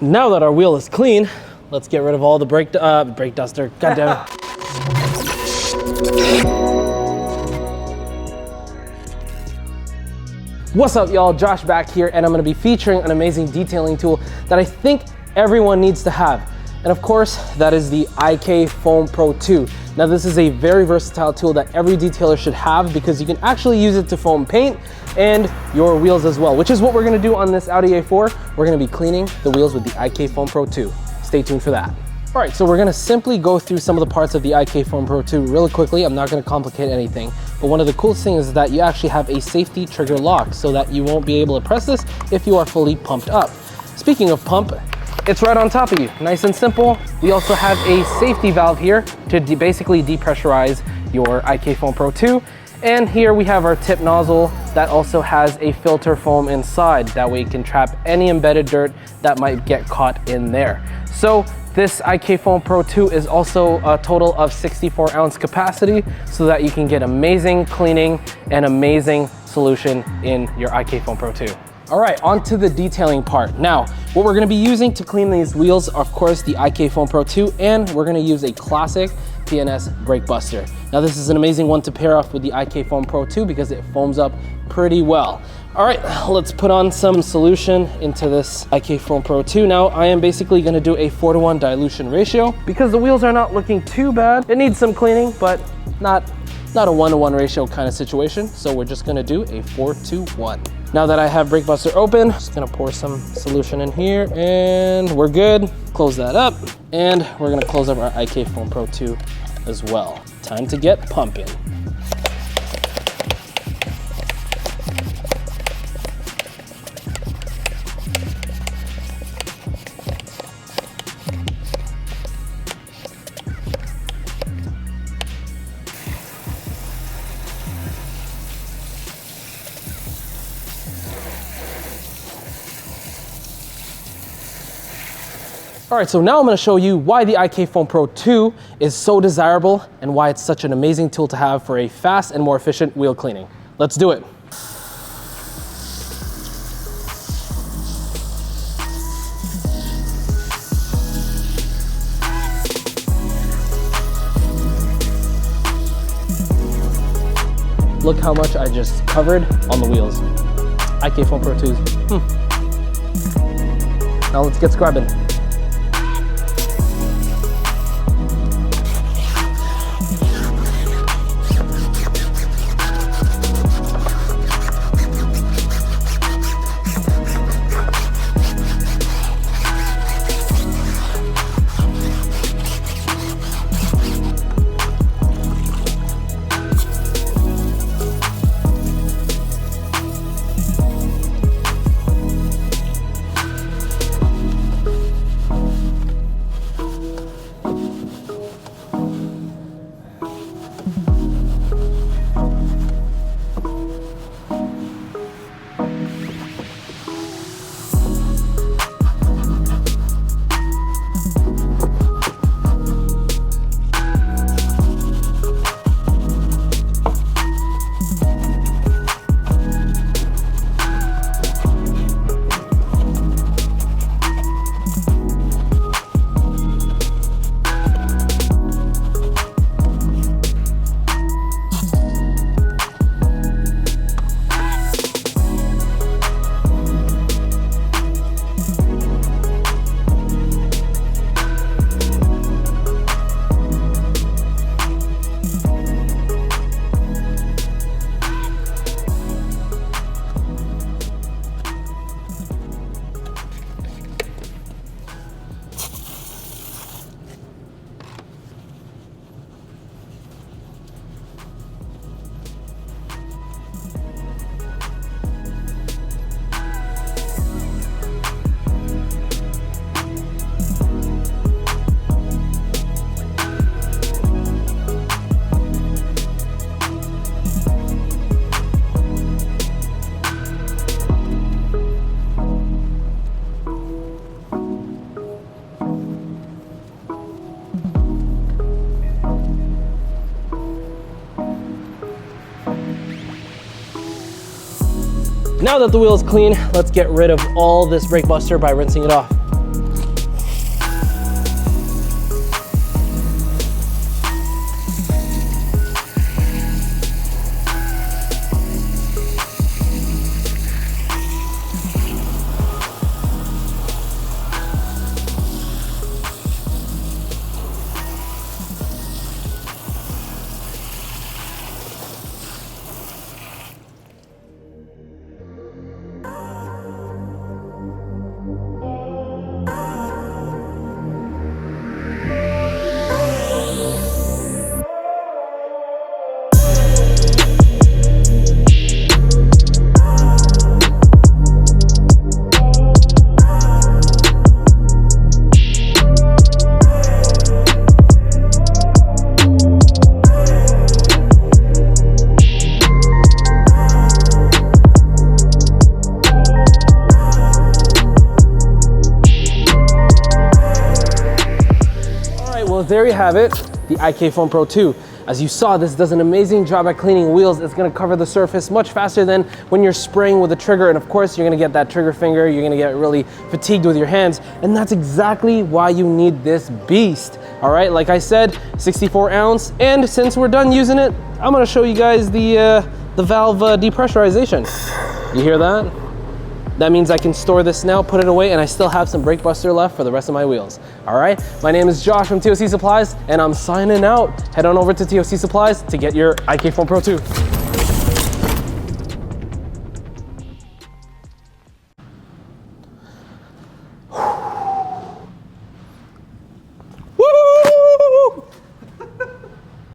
Now that our wheel is clean, let's get rid of all the brake duster. God damn it. What's up, y'all? Josh back here, and I'm gonna be featuring an amazing detailing tool that I think everyone needs to have. And of course, that is the IK Foam Pro 2. Now, this is a very versatile tool that every detailer should have because you can actually use it to foam paint and your wheels as well, which is what we're gonna do on this Audi A4. We're gonna be cleaning the wheels with the IK Foam Pro 2. Stay tuned for that. All right, so we're gonna simply go through some of the parts of the IK Foam Pro 2 really quickly. I'm not gonna complicate anything, but one of the coolest things is that you actually have a safety trigger lock so that you won't be able to press this if you are fully pumped up. Speaking of pump, it's right on top of you, nice and simple. We also have a safety valve here to basically depressurize your IK Foam Pro 2. And here we have our tip nozzle that also has a filter foam inside. That way it can trap any embedded dirt that might get caught in there. So this IK Foam Pro 2 is also a total of 64-ounce capacity so that you can get amazing cleaning and amazing solution in your IK Foam Pro 2. All right, on to the detailing part. Now, what we're gonna be using to clean these wheels are, of course, the IK Foam Pro 2, and we're gonna use a classic P&S Brake Buster. Now, this is an amazing one to pair off with the IK Foam Pro 2 because it foams up pretty well. All right, let's put on some solution into this IK Foam Pro 2. Now, I am basically gonna do a 4-to-1 dilution ratio because the wheels are not looking too bad. It needs some cleaning, but not a 1-to-1 ratio kind of situation. So we're just gonna do a 4-to-1. Now that I have Brake Buster open, just gonna pour some solution in here and we're good. Close that up, and we're gonna close up our IK Foam Pro 2 as well. Time to get pumping. All right, so now I'm gonna show you why the IK Foam Pro 2 is so desirable and why it's such an amazing tool to have for a fast and more efficient wheel cleaning. Let's do it. Look how much I just covered on the wheels. IK Foam Pro 2s. Now let's get scrubbing. Now that the wheel is clean, let's get rid of all this Brake Buster by rinsing it off. Well, there you have it, the IK Foam Pro 2. As you saw, this does an amazing job at cleaning wheels. It's gonna cover the surface much faster than when you're spraying with a trigger. And of course, you're gonna get that trigger finger. You're gonna get really fatigued with your hands. And that's exactly why you need this beast. All right, like I said, 64 ounce. And since we're done using it, I'm gonna show you guys the valve depressurization. You hear that? That means I can store this now, put it away, and I still have some Brake Buster left for the rest of my wheels. All right, my name is Josh from TOC Supplies, and I'm signing out. Head on over to TOC Supplies to get your IK Foam Pro 2.